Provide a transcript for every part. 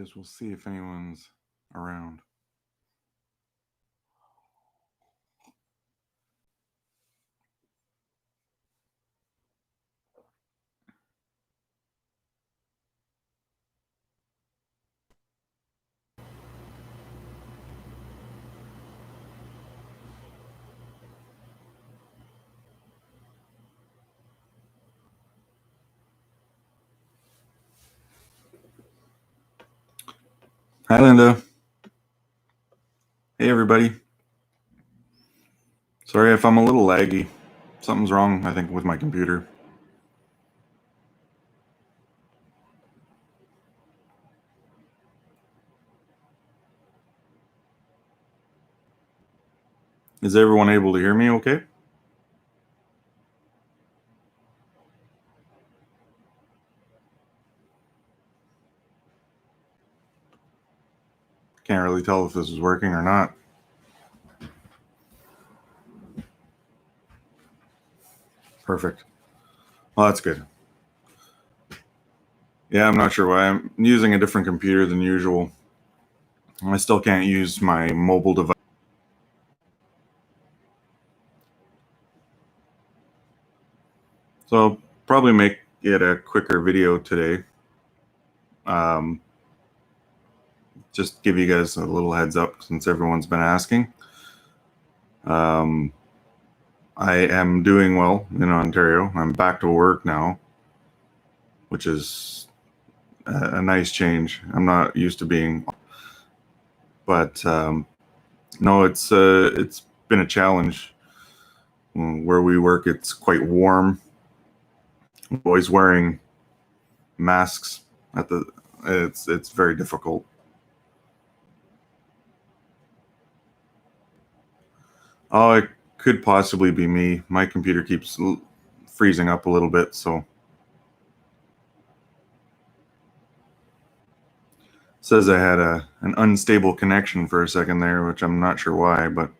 is we'll see if anyone's around. Hi, Linda. Hey, everybody. Sorry if I'm a little laggy. Something's wrong, I think, with my computer. Is everyone able to hear me okay? Can't really tell if this is working or not. Perfect. Well, that's good. Yeah, I'm not sure why. I'm using a different computer than usual. I still can't use my mobile device. So I'll probably make it a quicker video today. Just give you guys a little heads up since everyone's been asking. I am doing well in Ontario. I'm back to work now, which is a nice change. I'm not used to being, but no, it's been a challenge. Where we work, it's quite warm. I'm always wearing masks it's very difficult. Oh, it could possibly be me. My computer keeps freezing up a little bit, so says I had an unstable connection for a second there, which I'm not sure why, but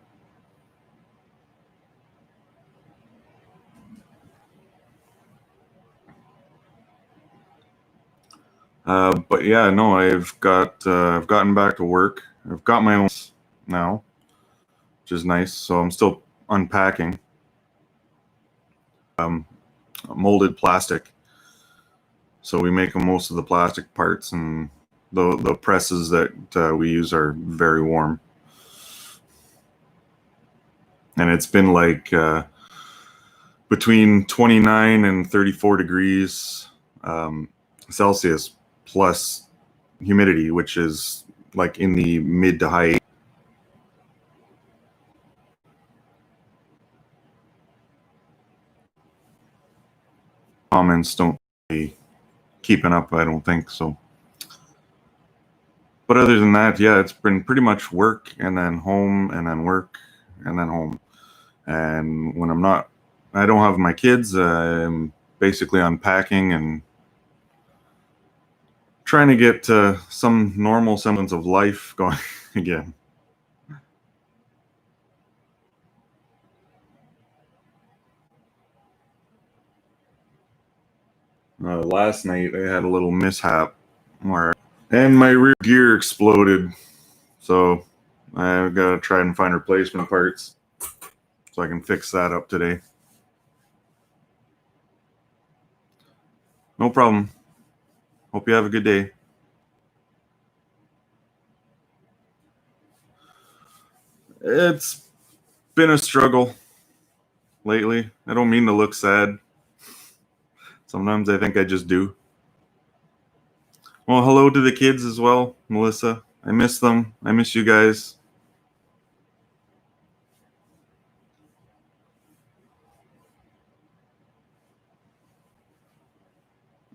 but yeah, no, I've gotten back to work. I've got my own now, which is nice. So I'm still unpacking molded plastic. So we make most of the plastic parts, and the presses that we use are very warm. And it's been like between 29 and 34 degrees Celsius plus humidity, which is like in the mid to high. Comments don't be keeping up, I don't think so. But other than that, yeah, it's been pretty much work and then home and then work and then home. And when I don't have my kids, I'm basically unpacking and trying to get some normal semblance of life going again. Last night I had a little mishap and my rear gear exploded. So I've got to try and find replacement parts so I can fix that up today. No problem. Hope you have a good day. It's been a struggle lately. I don't mean to look sad. Sometimes I think I just do. Well, hello to the kids as well, Melissa. I miss them. I miss you guys.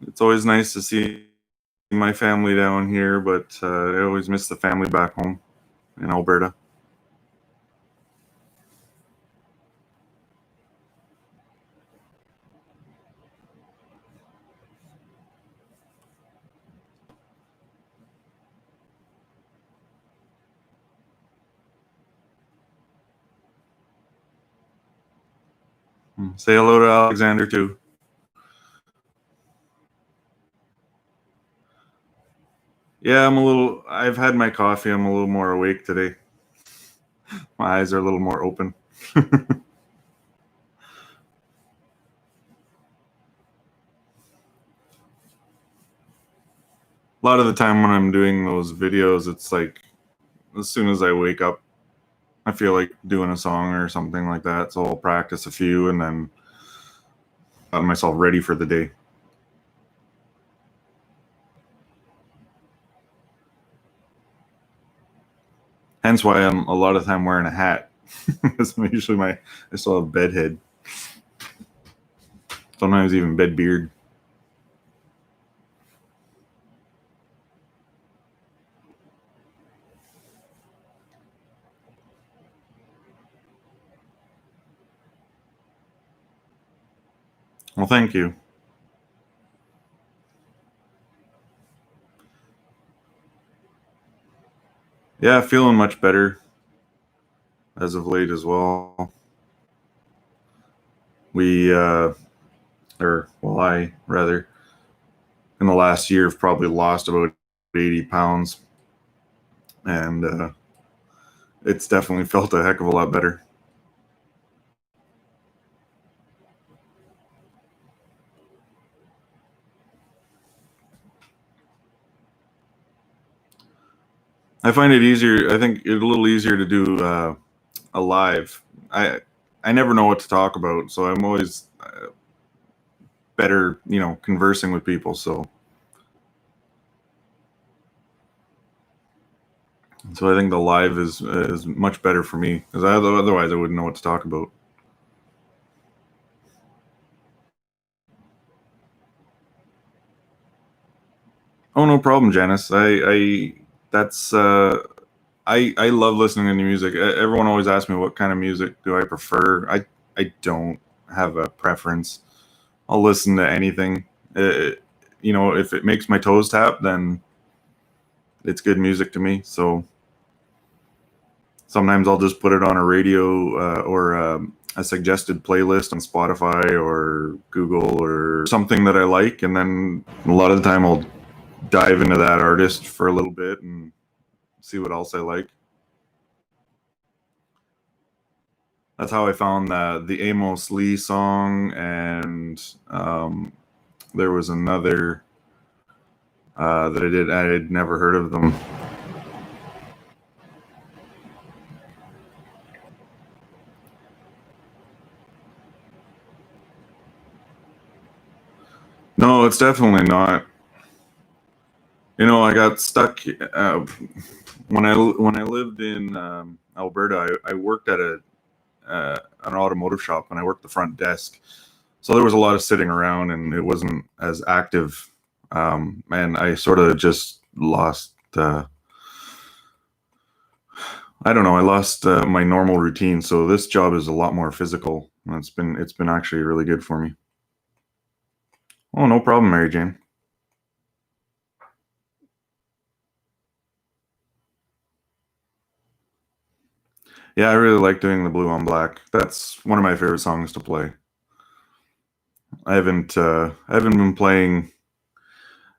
It's always nice to see my family down here, but I always miss the family back home in Alberta. Say hello to Alexander too. Yeah, I've had my coffee. I'm a little more awake today. My eyes are a little more open. A lot of the time when I'm doing those videos, it's like as soon as I wake up, I feel like doing a song or something like that. So I'll practice a few and then get myself ready for the day. Hence why I'm a lot of the time wearing a hat. That's usually I still have bed head. Sometimes even bed beard. Well, thank you. Yeah, feeling much better as of late as well. We, or well, I rather, in the last year, have probably lost about 80 pounds, and it's definitely felt a heck of a lot better. I find it easier. I think it's a little easier to do a live. I never know what to talk about, so I'm always better, conversing with people. So I think the live is much better for me because otherwise I wouldn't know what to talk about. Oh, no problem, Janice. I that's I love listening to new music. Everyone always asks me what kind of music do I prefer. I don't have a preference. I'll listen to anything. If it makes my toes tap, then it's good music to me. So sometimes I'll just put it on a radio or a suggested playlist on Spotify or Google or something that I like, and then a lot of the time I'll dive into that artist for a little bit and see what else I like. That's how I found the Amos Lee song, and there was another that I did. I had never heard of them. No, it's definitely not. I got stuck when I lived in Alberta. I worked at an automotive shop, and I worked the front desk. So there was a lot of sitting around, and it wasn't as active. And I sort of just lost. I don't know. I lost my normal routine. So this job is a lot more physical. And it's been actually really good for me. Oh, no problem, Mary Jane. Yeah, I really like doing the blue on black. That's one of my favorite songs to play. I haven't been playing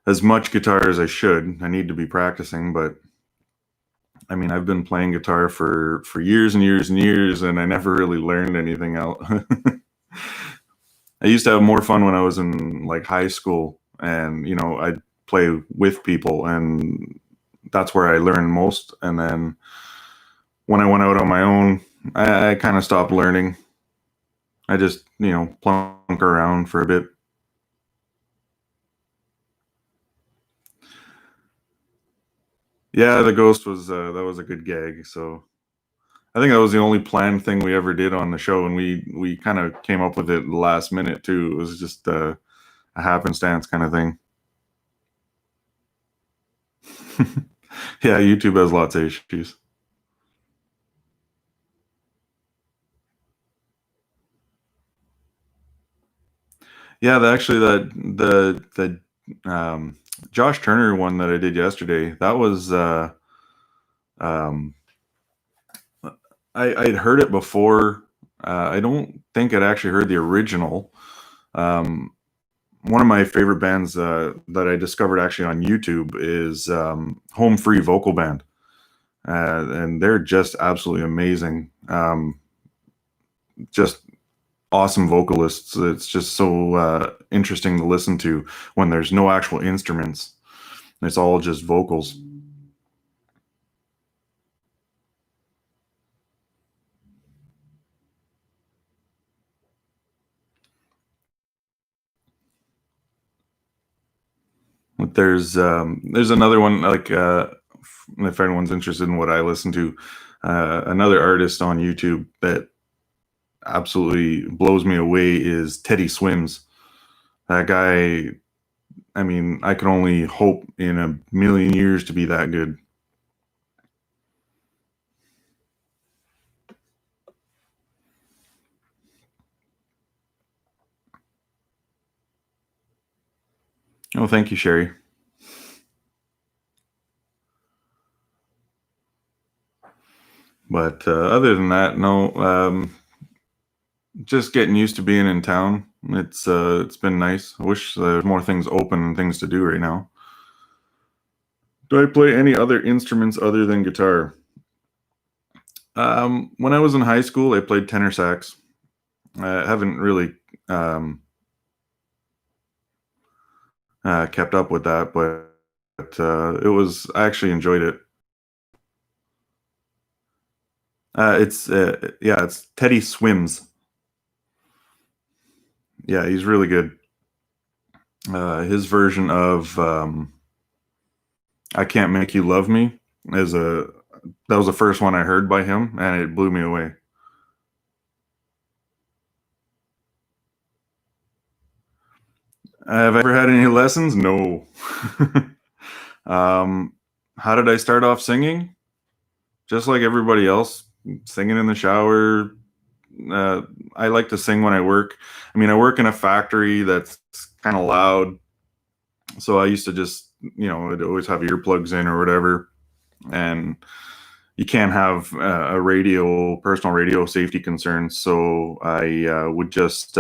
as much guitar as I should. I need to be practicing, but I mean, I've been playing guitar for years and years and years, and I never really learned anything else. I used to have more fun when I was in like high school, and I'd play with people, and that's where I learned most. And then when I went out on my own, I kind of stopped learning. I just plunk around for a bit. Yeah, the ghost was that was a good gag. So I think that was the only planned thing we ever did on the show, and we kind of came up with it last minute too. It was just a happenstance kind of thing. Yeah, YouTube has lots of issues. Yeah, actually the Josh Turner one that I did yesterday, that was um, I'd heard it before. I don't think I'd actually heard the original. Um, one of my favorite bands that I discovered actually on YouTube is Home Free Vocal Band, and they're just absolutely amazing. Just awesome vocalists. It's just so interesting to listen to when there's no actual instruments. It's all just vocals. But there's another one like if anyone's interested in what I listen to, another artist on YouTube that absolutely blows me away is Teddy Swims. That guy, I mean, I can only hope in a million years to be that good. Oh, thank you, Sherry. But other than that, no. Just getting used to being in town. It's been nice. I wish there's more things open and things to do right now. Do I play any other instruments other than guitar? When I was in high school, I played tenor sax. I haven't really um, kept up with that, but it was I actually enjoyed it. It's Teddy Swims. Yeah, he's really good. His version of "I Can't Make You Love Me" is a that was the first one I heard by him, and it blew me away. Have I ever had any lessons? No. um, how did I start off singing? Just like everybody else, singing in the shower. Uh, I like to sing when I work. I mean, I work in a factory that's kind of loud, so I used to just, I'd always have earplugs in or whatever, and you can't have personal radio safety concerns. So I would just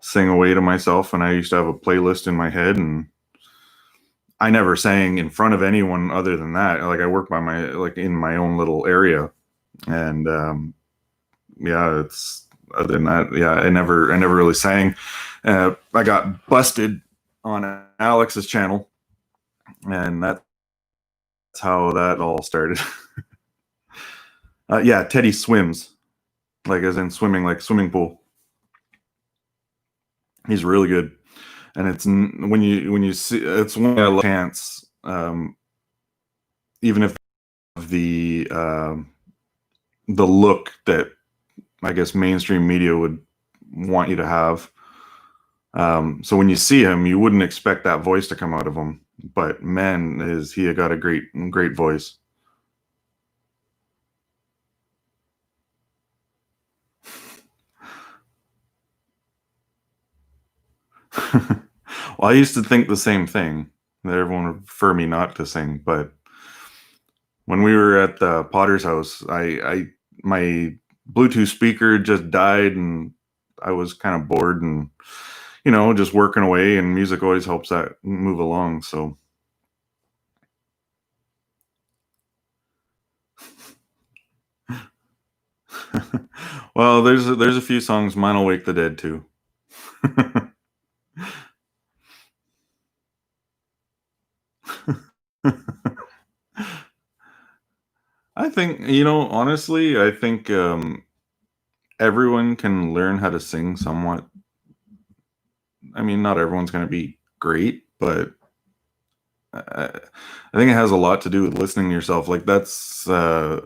sing away to myself, and I used to have a playlist in my head, and I never sang in front of anyone other than that. Like I work in my own little area, and yeah, it's other than that, yeah, I never really sang. I got busted on Alex's channel, and that's how that all started. Yeah, Teddy Swims, like as in swimming, like swimming pool. He's really good, and when you see it's one I love chance, even if the look that I guess mainstream media would want you to have. So when you see him, you wouldn't expect that voice to come out of him, but man, is he got a great voice. Well, I used to think the same thing, that everyone would prefer me not to sing, but when we were at the Potter's house, I my Bluetooth speaker just died, and I was kind of bored, and just working away, and music always helps that move along. So, well, there's a few songs. Mine'll Wake the Dead too. I think, honestly, I think everyone can learn how to sing somewhat. I mean, not everyone's going to be great, but I think it has a lot to do with listening to yourself. Like that's a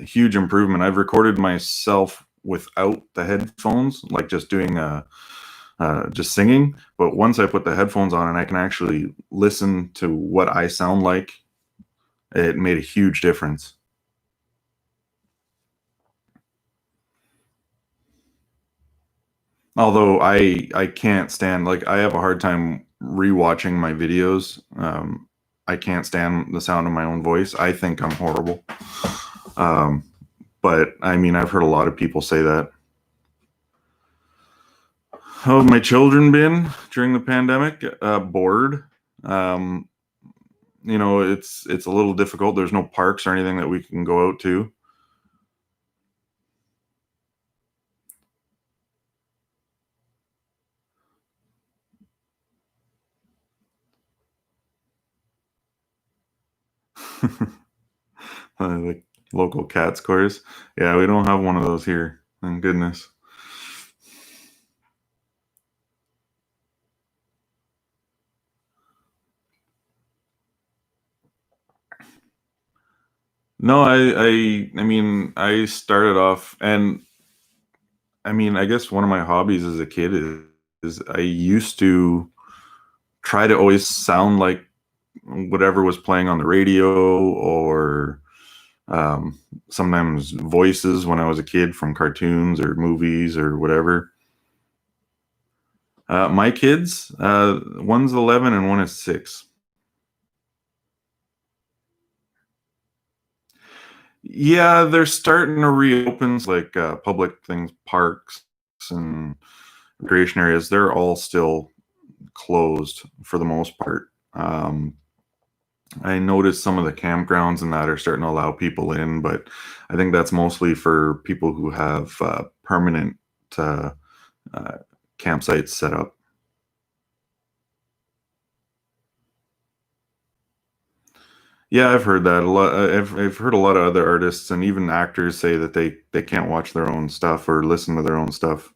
huge improvement. I've recorded myself without the headphones, like just doing just singing. But once I put the headphones on and I can actually listen to what I sound like, it made a huge difference. Although I can't stand, like I have a hard time rewatching my videos. I can't stand the sound of my own voice. I think I'm horrible. Um, but I mean, I've heard a lot of people say that. How have my children been during the pandemic? Bored. Um, it's a little difficult. There's no parks or anything that we can go out to. Like local cats course. Yeah, we don't have one of those here. Thank goodness. No, I mean, I started off, and I mean, I guess one of my hobbies as a kid is I used to try to always sound like whatever was playing on the radio, or um, sometimes voices when I was a kid from cartoons or movies or whatever. My kids, one's 11 and one is 6. Yeah, they're starting to reopen, like public things, parks and recreation areas. They're all still closed for the most part. I noticed some of the campgrounds and that are starting to allow people in, but I think that's mostly for people who have permanent uh, uh, campsites set up. Yeah, I've heard that a lot. I've heard a lot of other artists and even actors say that they can't watch their own stuff or listen to their own stuff.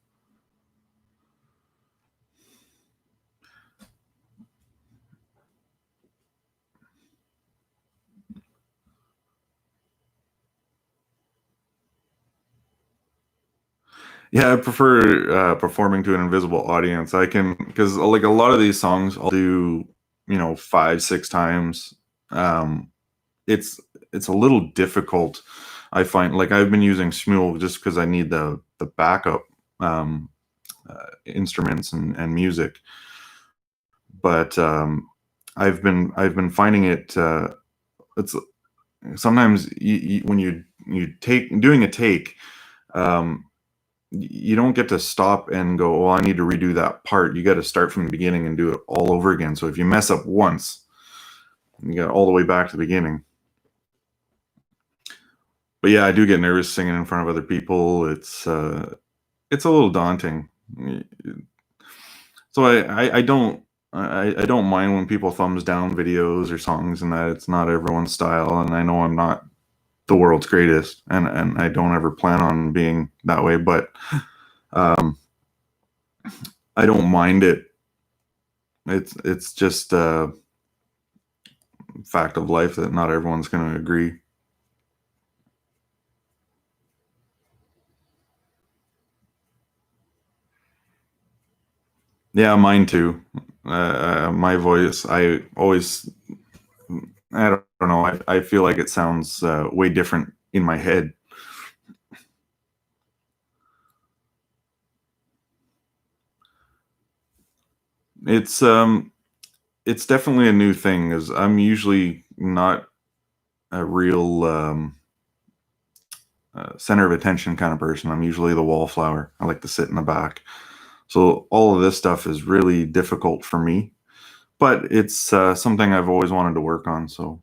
Yeah, I prefer performing to an invisible audience. I can, because like a lot of these songs I'll do, 5, 6 times. Um, it's a little difficult. I find, like, I've been using Smule just because I need the backup instruments and music. But I've been finding it. It's sometimes when you take doing a take. Um, you don't get to stop and go, oh, I need to redo that part. You got to start from the beginning and do it all over again. So if you mess up once, you got all the way back to the beginning. But yeah, I do get nervous singing in front of other people. It's a little daunting. So I don't mind when people thumbs down videos or songs, and that it's not everyone's style, and I know I'm not the world's greatest, and I don't ever plan on being that way, but um I don't mind it. It's just a fact of life that not everyone's going to agree. Yeah, mine too. My voice, I don't know. I feel like it sounds way different in my head. It's um, it's definitely a new thing. As I'm usually not a real center of attention kind of person. I'm usually the wallflower. I like to sit in the back. So all of this stuff is really difficult for me, but it's something I've always wanted to work on. So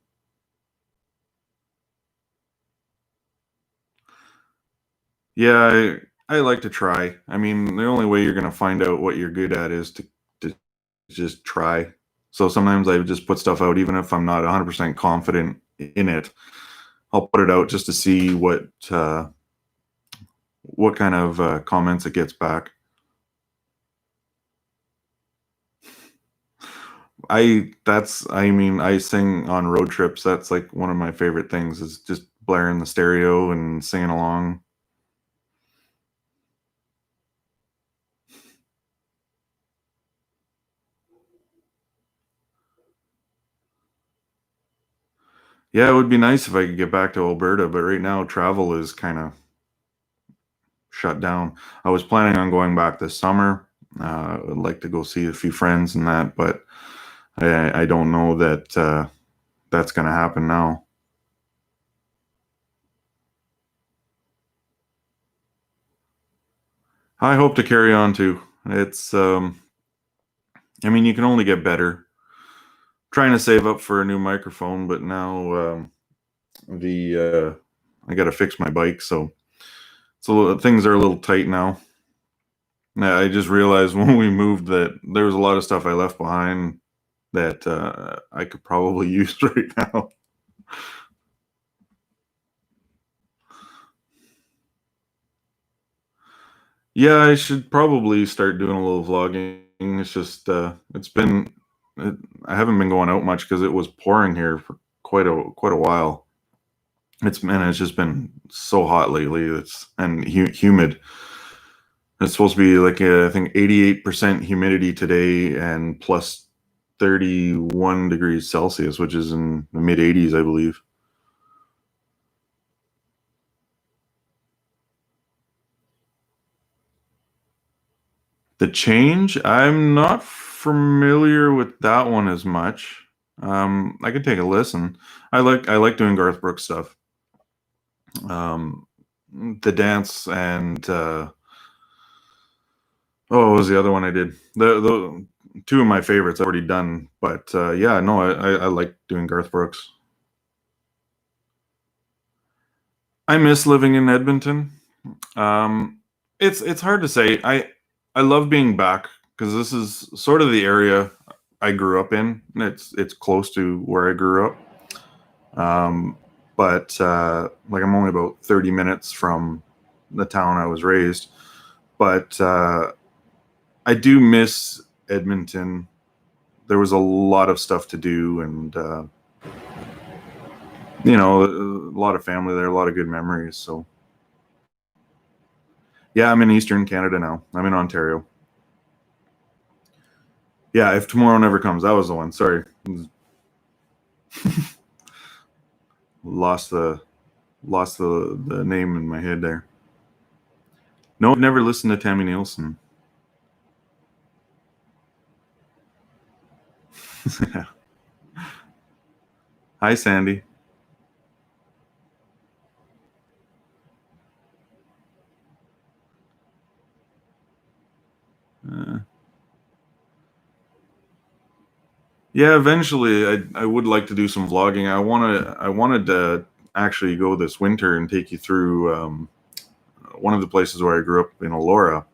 yeah, I like to try. I mean, the only way you're going to find out what you're good at is to just try. So sometimes I just put stuff out, even if I'm not 100% confident in it. I'll put it out just to see what kind of comments it gets back. I mean, I sing on road trips. That's like one of my favorite things is just blaring the stereo and singing along. Yeah, it would be nice if I could get back to Alberta, but right now travel is kind of shut down. I was planning on going back this summer. I'd like to go see a few friends and that, but I don't know that that's going to happen now. I hope to carry on too. It's I mean, you can only get better. Trying to save up for a new microphone, but now the I got to fix my bike, so things are a little tight now. I just realized when we moved that there was a lot of stuff I left behind that I could probably use right now. Yeah, I should probably start doing a little vlogging. It's just I haven't been going out much because it was pouring here for quite a while. It's just been so hot lately. And humid. It's supposed to be like I think 88% humidity today and plus 31 degrees Celsius, which is in the mid 80s, I believe. The Change, I'm not familiar with that one as much. I could take a listen. I like doing Garth Brooks stuff. The Dance and what was the other one I did? The two of my favorites I've already done, but yeah, no, I like doing Garth Brooks. I miss living in Edmonton. Um, it's hard to say. I love being back because this is sort of the area I grew up in. It's close to where I grew up. But like I'm only about 30 minutes from the town I was raised. But I do miss Edmonton. There was a lot of stuff to do, and a lot of family there, a lot of good memories. So yeah, I'm in Eastern Canada now. I'm in Ontario. Yeah, if tomorrow never comes, that was the one. Sorry, lost the lost the name in my head there. No, I've never listened to Tammy Nielsen. Hi, Sandy. Uh, yeah, eventually, I would like to do some vlogging. I wanted to actually go this winter and take you through one of the places where I grew up in Elora,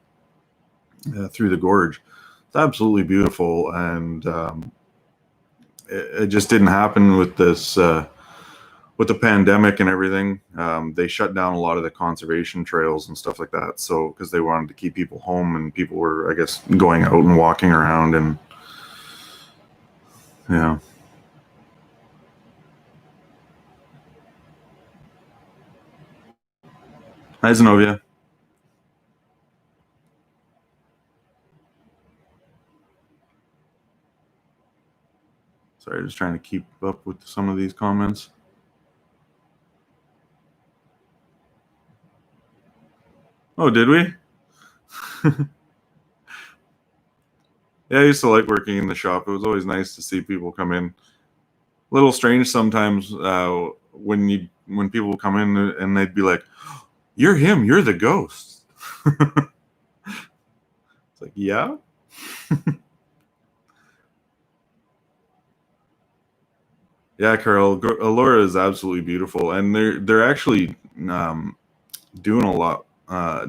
through the gorge. It's absolutely beautiful, and it just didn't happen with this with the pandemic and everything. They shut down a lot of the conservation trails and stuff like that. So because they wanted to keep people home, and people were, I guess, going out and walking around, and yeah. Hi, Zenobia. Sorry, just trying to keep up with some of these comments. Oh, did we? Yeah, I used to like working in the shop. It was always nice to see people come in. A little strange sometimes when people come in and they'd be like, "You're him. You're the ghost." It's like, yeah. Yeah, Carol, Alora is absolutely beautiful, and they're actually doing a lot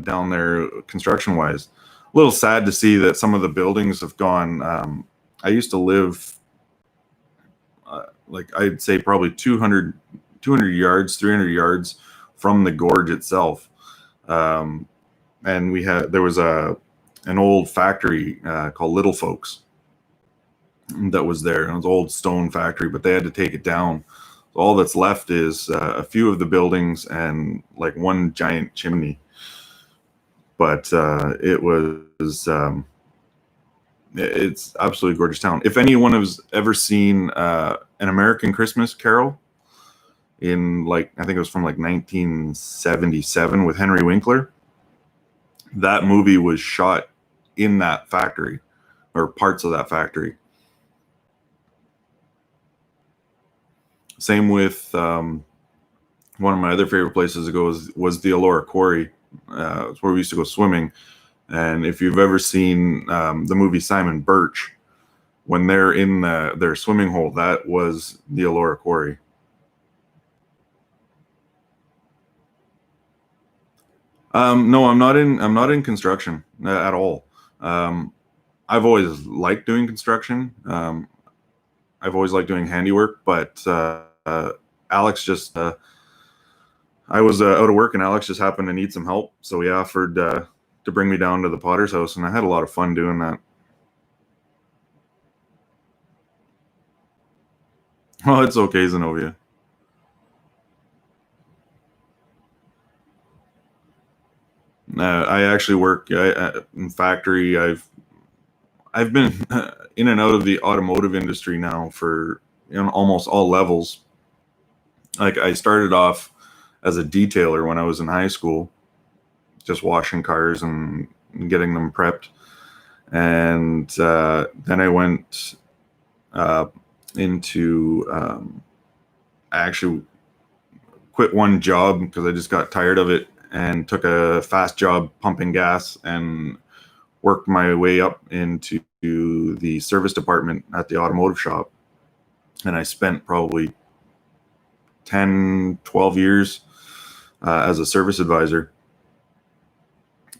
down there construction wise. A little sad to see that some of the buildings have gone. I used to live like I'd say probably 200 yards, 300 yards from the gorge itself, um, and there was a an old factory called Little Folks that was there. And it was an old stone factory, but they had to take it down. So all that's left is a few of the buildings and like one giant chimney. But it's absolutely gorgeous town. If anyone has ever seen An American Christmas Carol in like I think it was from like 1977 with Henry Winkler, that movie was shot in that factory or parts of that factory. Same with one of my other favorite places to go was the Elora Quarry. It's where we used to go swimming, And if you've ever seen the movie Simon Birch, when they're in their swimming hole, that was the Elora Quarry. No, I'm not in construction at all. I've always liked doing construction. I've always liked doing handiwork, but Alex just I was out of work, and Alex just happened to need some help, so he offered to bring me down to the Potter's house, and I had a lot of fun doing that. Oh, it's okay, Zenobia. I actually work in factory. I've been in and out of the automotive industry now for almost all levels. Like I started off as a detailer when I was in high school, just washing cars and getting them prepped, and then I went uh, into I actually quit one job because I just got tired of it and took a fast job pumping gas and worked my way up into the service department at the automotive shop. And I spent probably 10, 12 years as a service advisor.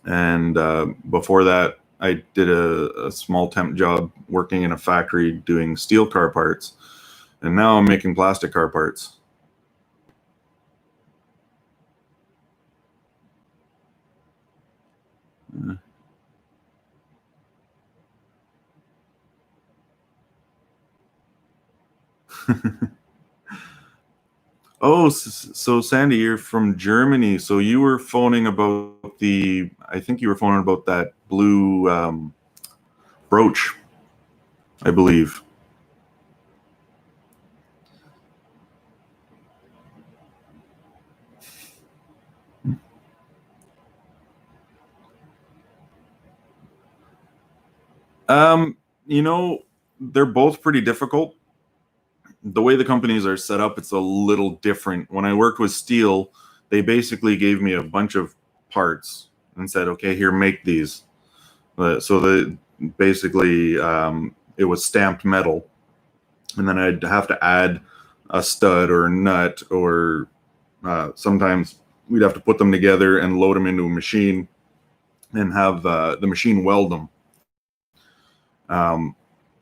And before that, I did a small temp job working in a factory doing steel car parts. And now I'm making plastic car parts. Oh, so Sandy, you're from Germany. So you were phoning about I think you were phoning about that blue brooch, I believe. Um, you know, they're both pretty difficult. The way the companies are set up, it's a little different. When I worked with steel, they basically gave me a bunch of parts and said, "Okay, here, make these." So basically it was stamped metal, and then I'd have to add a stud or a nut, or sometimes we'd have to put them together and load them into a machine and have the machine weld them.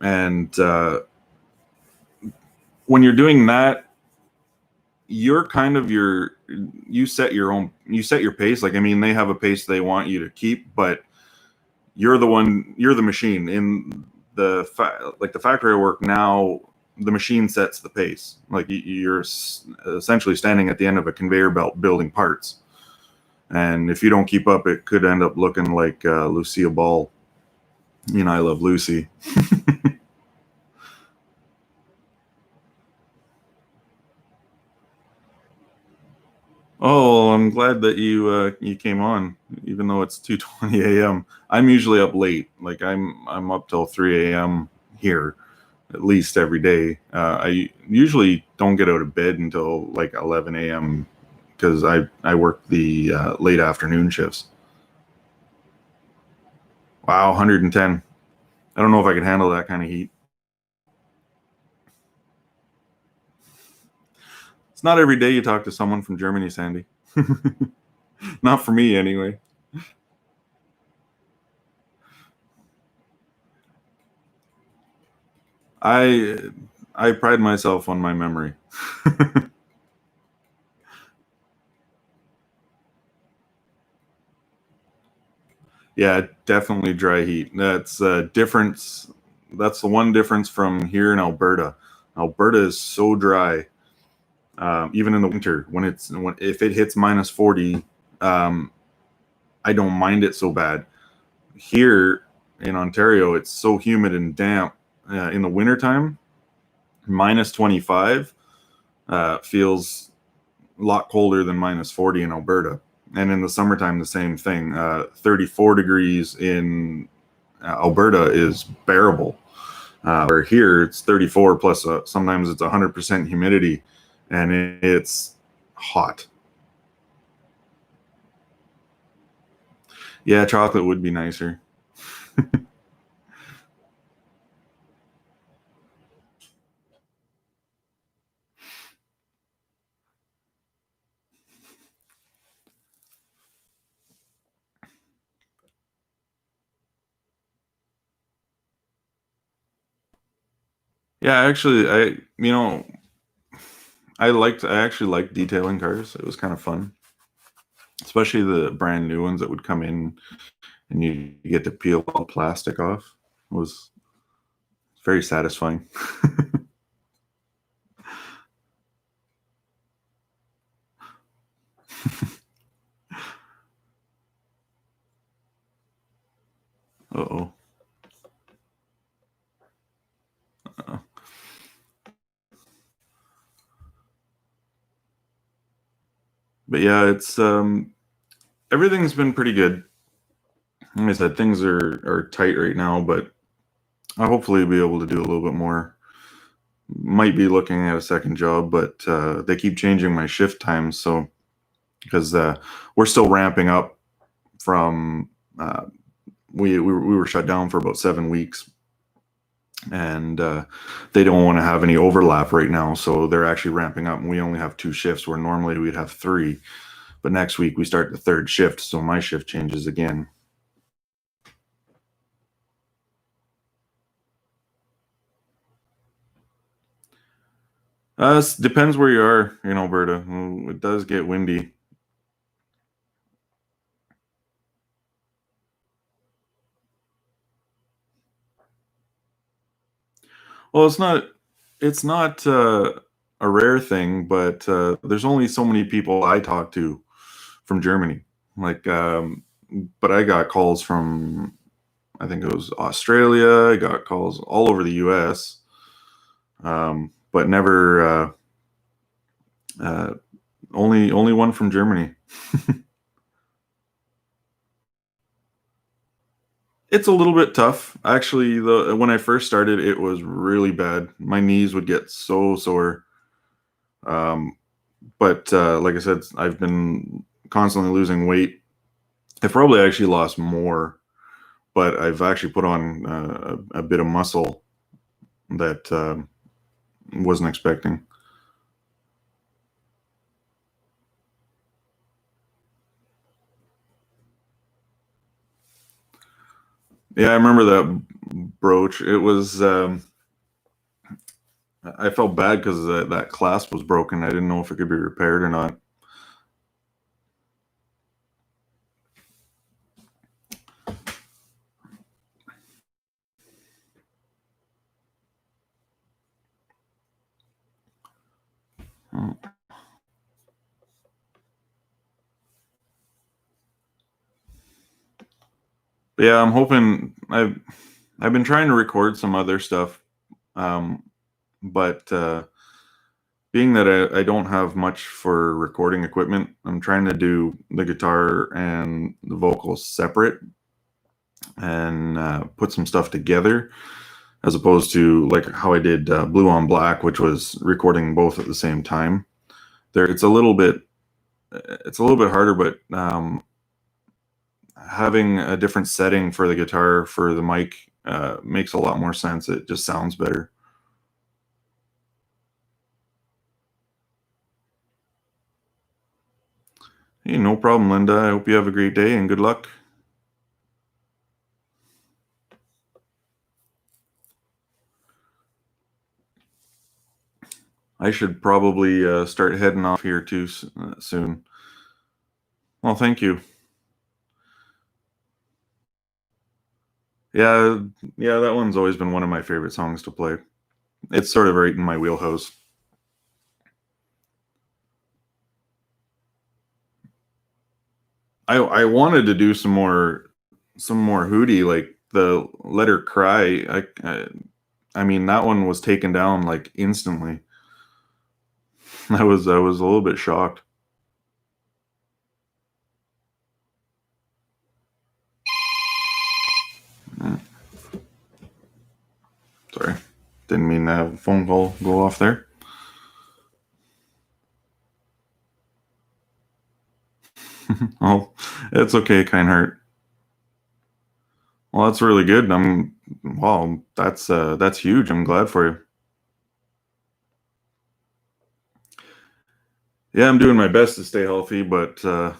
And when you're doing that, you're kind of you set your pace. Like, I mean, they have a pace they want you to keep, but you're the machine in like the factory I work now. The machine sets the pace. Like you're essentially standing at the end of a conveyor belt building parts, and if you don't keep up, it could end up looking like Lucia Ball. I Love Lucy. Oh, I'm glad that you came on, even though it's 2:20 a.m. I'm usually up late. Like I'm up till 3 a.m. here, at least every day. I usually don't get out of bed until like 11 a.m. because I work the late afternoon shifts. Wow, 110. I don't know if I can handle that kind of heat. It's not every day you talk to someone from Germany, Sandy. Not for me, anyway. I I pride myself on my memory. Yeah, definitely dry heat. That's a difference. That's the one difference from here in Alberta. Alberta is so dry, even in the winter. If it hits -40, um, I don't mind it so bad. Here in Ontario, it's so humid and damp. In the wintertime, -25 feels a lot colder than -40 in Alberta. And in the summertime, the same thing. 34 degrees in Alberta is bearable. Where here it's 34 plus sometimes it's 100% humidity, and it's hot. Yeah, chocolate would be nicer. Yeah, actually, I actually liked detailing cars. It was kind of fun, especially the brand new ones that would come in and you get to peel all the plastic off. It was very satisfying. Uh-oh. Uh, but yeah, it's everything's been pretty good. Like I said, things are tight right now, but I'll hopefully be able to do a little bit more. Might be looking at a second job, but they keep changing my shift times. So because we're still ramping up from we were shut down for about 7 weeks, and they don't want to have any overlap right now. So they're actually ramping up, and we only have 2 shifts where normally we'd have 3. But next week we start the 3rd shift, so my shift changes again. Depends where you are in Alberta. It does get windy. Well, it's not a rare thing, but there's only so many people I talk to from Germany. Like, but I got calls from, I think it was Australia. I got calls all over the U.S., but never uh, only one from Germany. It's a little bit tough, actually. The When I first started, it was really bad. My knees would get so sore. Um, but like I said, I've been constantly losing weight. I've probably actually lost more, but I've actually put on a bit of muscle that wasn't expecting. Yeah, I remember that brooch. It was. I felt bad because that clasp was broken. I didn't know if it could be repaired or not. But yeah, I'm hoping. I've been trying to record some other stuff, um, but being that I don't have much for recording equipment, I'm trying to do the guitar and the vocals separate and put some stuff together, as opposed to like how I did Blue on Black, which was recording both at the same time. There, it's a little bit harder, but having a different setting for the guitar for the mic makes a lot more sense. It just sounds better. Hey, no problem, Linda. I hope you have a great day and good luck. I should probably start heading off here too soon. Well, thank you. Yeah, yeah, that one's always been one of my favorite songs to play. It's sort of right in my wheelhouse. I wanted to do some more Hootie, like the Let Her Cry. I mean that one was taken down like instantly. I was a little bit shocked. Mm, sorry, didn't mean to have a phone call go off there. Oh, it's okay, kind heart. Well, that's really good. Wow, that's huge. I'm glad for you. Yeah, I'm doing my best to stay healthy, but I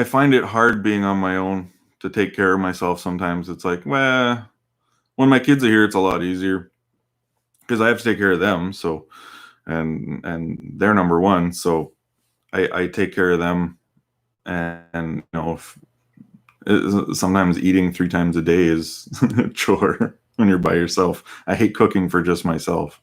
find it hard being on my own to take care of myself sometimes. It's like, well, when my kids are here, it's a lot easier because I have to take care of them. So, and they're number one. So I take care of them, and sometimes eating 3 times a day is a chore when you're by yourself. I hate cooking for just myself.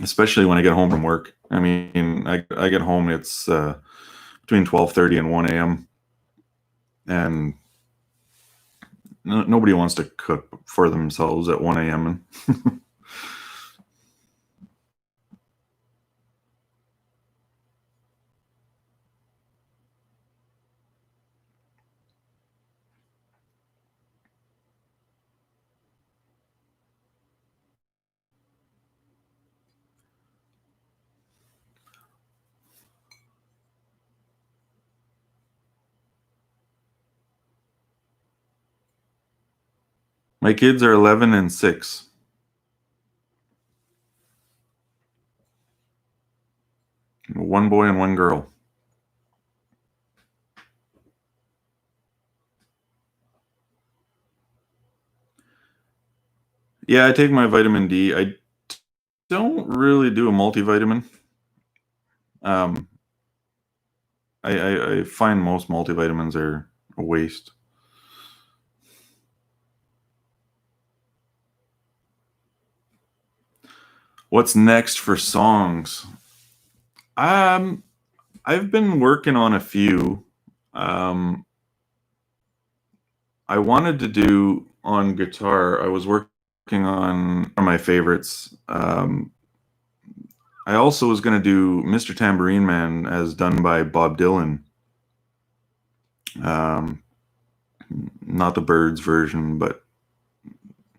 Especially when I get home from work. I mean, I get home, it's between 12:30 and 1 a.m. and nobody wants to cook for themselves at 1 a.m. My kids are 11 and 6. One boy and one girl. Yeah, I take my vitamin D. I don't really do a multivitamin. Um, I find most multivitamins are a waste. What's next for songs? Um, I've been working on a few. Um, I wanted to do on guitar. I was working on one of my favorites. I also was going to do Mr. Tambourine Man as done by Bob Dylan. Um, Not the Birds version, but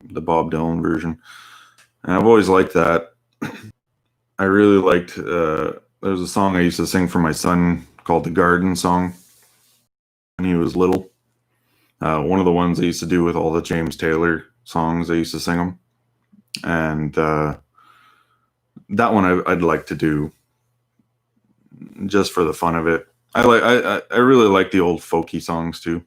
the Bob Dylan version. And I've always liked that. I really liked. There's a song I used to sing for my son called the Garden Song when he was little. One of the ones I used to do with all the James Taylor songs. I used to sing them, and that one I'd like to do just for the fun of it. I really like the old folky songs too.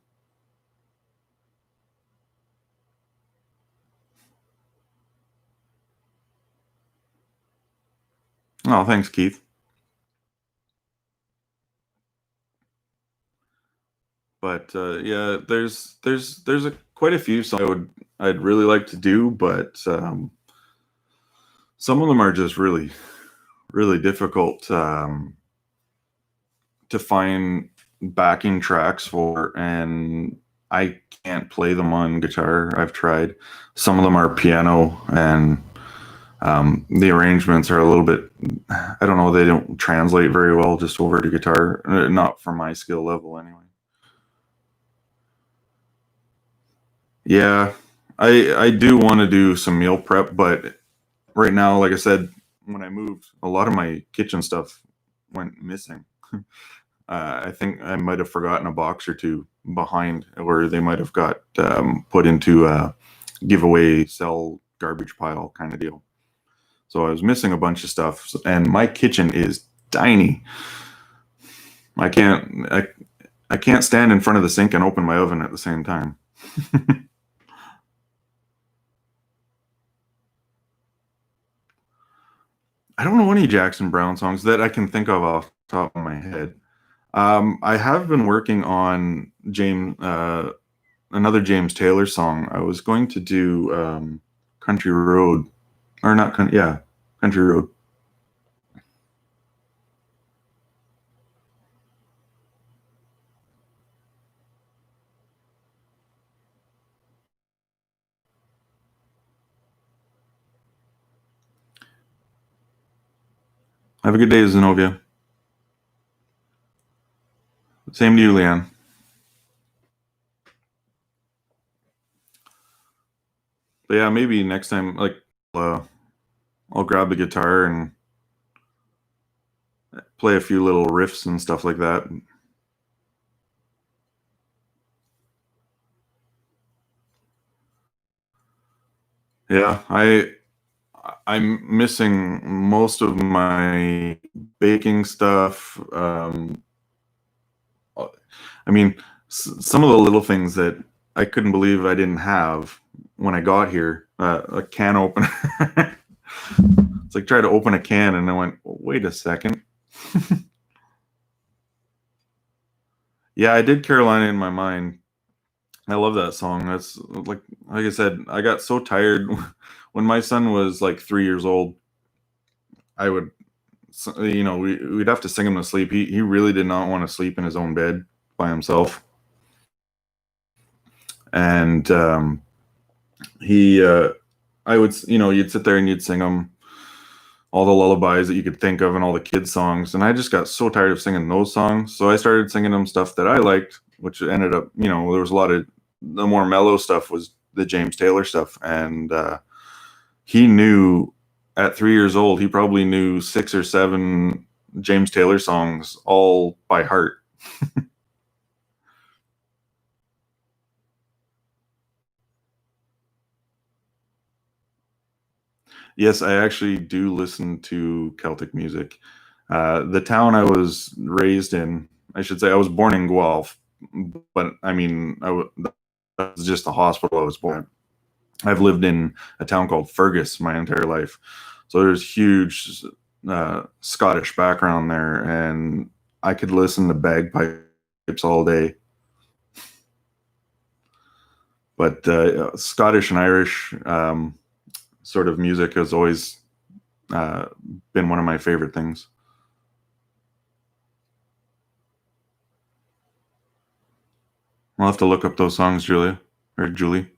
Oh, thanks, Keith. But yeah, there's a quite a few songs I'd really like to do, but some of them are just really difficult to find backing tracks for, and I can't play them on guitar. I've tried. Some of them are piano, and the arrangements are a little bit. I don't know. They don't translate very well just over to guitar. Not for my skill level, anyway. Yeah, I do want to do some meal prep, but right now, like I said, when I moved, a lot of my kitchen stuff went missing. I think I might have forgotten a box or two behind, where they might have got put into a giveaway, sell garbage pile kind of deal. So I was missing a bunch of stuff, and my kitchen is tiny. I can't I, I can't stand in front of the sink and open my oven at the same time. I don't know any Jackson Brown songs that I can think of off the top of my head. I have been working on another James Taylor song. I was going to do Country Road, or not? Yeah, Country Road. Have a good day, Zenobia. Same to you, Leanne. But yeah, maybe next time, like, uh, I'll grab the guitar and play a few little riffs and stuff like that. Yeah, I'm missing most of my baking stuff. I mean, some of the little things that I couldn't believe I didn't have when I got here. A can opener. It's like try to open a can, and I went, wait a second. Yeah, I did Carolina in my mind. I love that song. That's like I said, I got so tired when my son was like 3 years old. I would, we'd have to sing him to sleep. He really did not want to sleep in his own bed by himself, and he, I would, you'd sit there and you'd sing him all the lullabies that you could think of and all the kids songs, and I just got so tired of singing those songs. So I started singing him stuff that I liked, which ended up, there was a lot of the more mellow stuff was the James Taylor stuff, and he knew at 3 years old, he probably knew 6 or 7 James Taylor songs all by heart. Yes, I actually do listen to Celtic music. The town I was raised in, I should say, I was born in Guelph, but I mean, that was just the hospital I was born at. I've lived in a town called Fergus my entire life. So there's huge Scottish background there, and I could listen to bagpipes all day. But Scottish and Irish sort of music has always uh, been one of my favorite things. I'll have to look up those songs, Julia or Julie.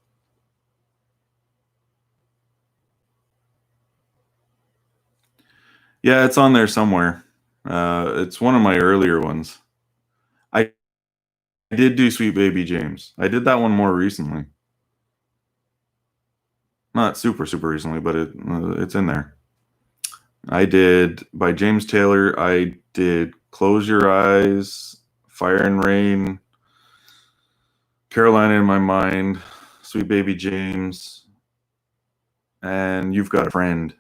Yeah, it's on there somewhere. It's one of my earlier ones. I did do Sweet Baby James. I did that one more recently. Not super super recently, but it's in there. I did by James Taylor. I did Close Your Eyes, Fire and Rain, Carolina in My Mind, Sweet Baby James, and You've Got a Friend.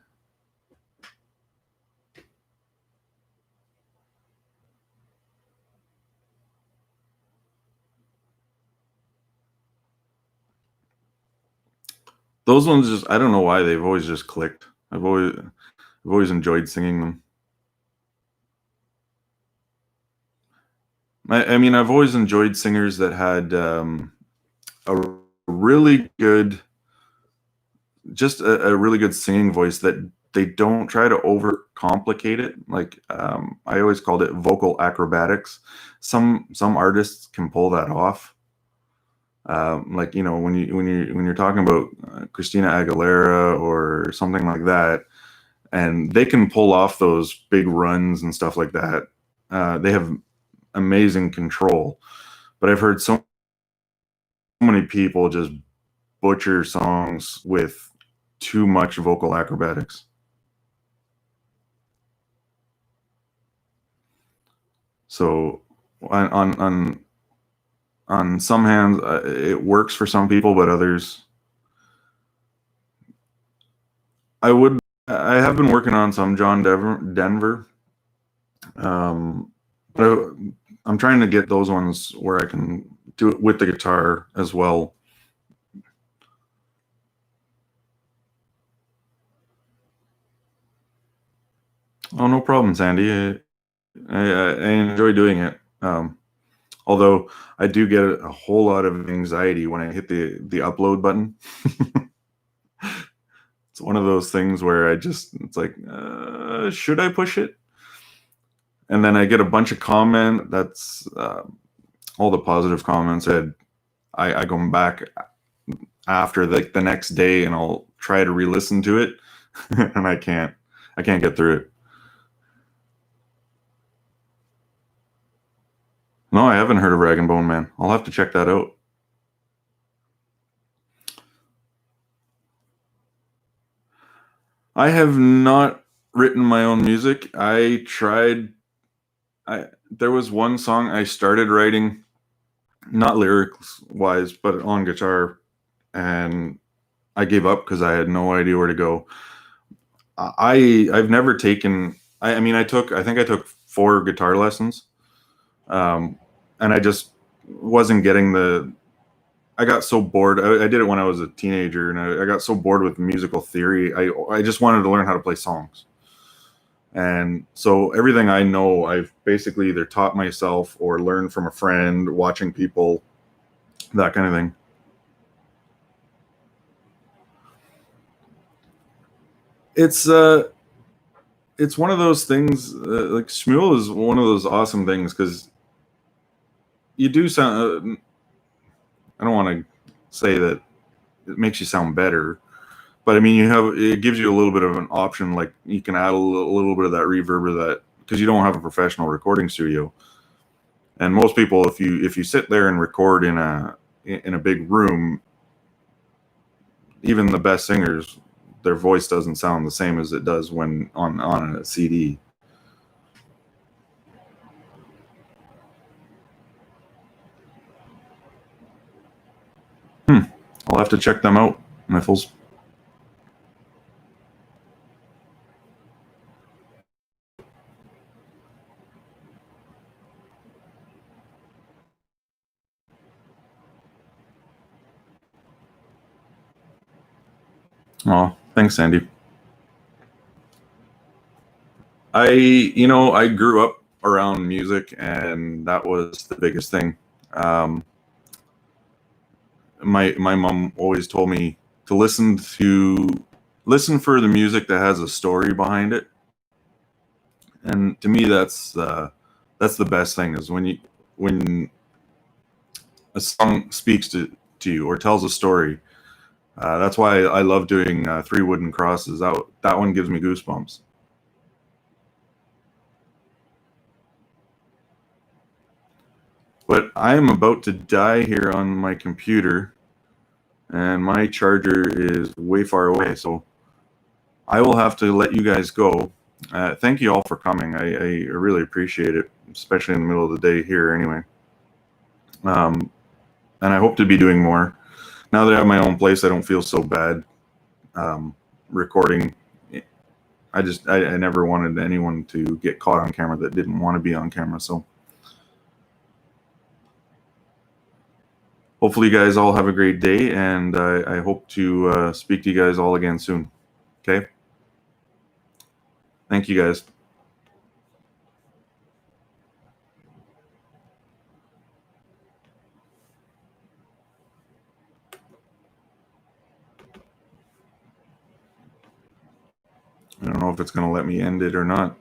Those ones just I don't know why they've always just clicked. I've always enjoyed singing them. I mean, I've always enjoyed singers that had a really good, just a really good singing voice that they don't try to overcomplicate it. Like I always called it vocal acrobatics. Some artists can pull that off. Like when you're talking about Christina Aguilera or something like that, and they can pull off those big runs and stuff like that. They have amazing control. But I've heard so many people just butcher songs with too much vocal acrobatics. So on some hands, it works for some people, but others, I would. I have been working on some Denver. But I'm trying to get those ones where I can do it with the guitar as well. Oh, no problem, Sandy. I enjoy doing it. Although I do get a whole lot of anxiety when I hit the upload button. It's one of those things where it's like, should I push it? And then I get a bunch of comment. That's all the positive comments. I go back after the next day and I'll try to re-listen to it, and I can't get through it. No, I haven't heard of Rag and Bone Man. I'll have to check that out. I have not written my own music. I tried There was one song I started writing, not lyrics wise, but on guitar, and I gave up because I had no idea where to go. I've never taken. I mean, I think I took 4 guitar lessons, um, and I just wasn't getting the. I got so bored. I did it when I was a teenager, and I got so bored with musical theory. I just wanted to learn how to play songs, and so everything I know, I've basically either taught myself or learned from a friend, watching people, that kind of thing. It's it's one of those things. Like Shmuel is one of those awesome things because you do sound. I don't want to say that it makes you sound better, but I mean, it gives you a little bit of an option. Like you can add a little bit of that reverb or that because you don't have a professional recording studio. And most people, if you sit there and record in a big room, even the best singers, their voice doesn't sound the same as it does when on a CD. I'll have to check them out, Miffles. Oh, thanks, Sandy. I grew up around music, and that was the biggest thing. Um, my mom always told me to listen for the music that has a story behind it, and to me, that's the best thing is when a song speaks to you or tells a story. That's why I love doing Three Wooden Crosses. That one gives me goosebumps. But I am about to die here on my computer, and my charger is way far away. So I will have to let you guys go. Thank you all for coming. I really appreciate it, especially in the middle of the day here, anyway. Um, and I hope to be doing more. Now that I have my own place, I don't feel so bad recording. I never wanted anyone to get caught on camera that didn't want to be on camera. So hopefully you guys all have a great day, and I hope to speak to you guys all again soon. Okay? Thank you guys. I don't know if it's going to let me end it or not.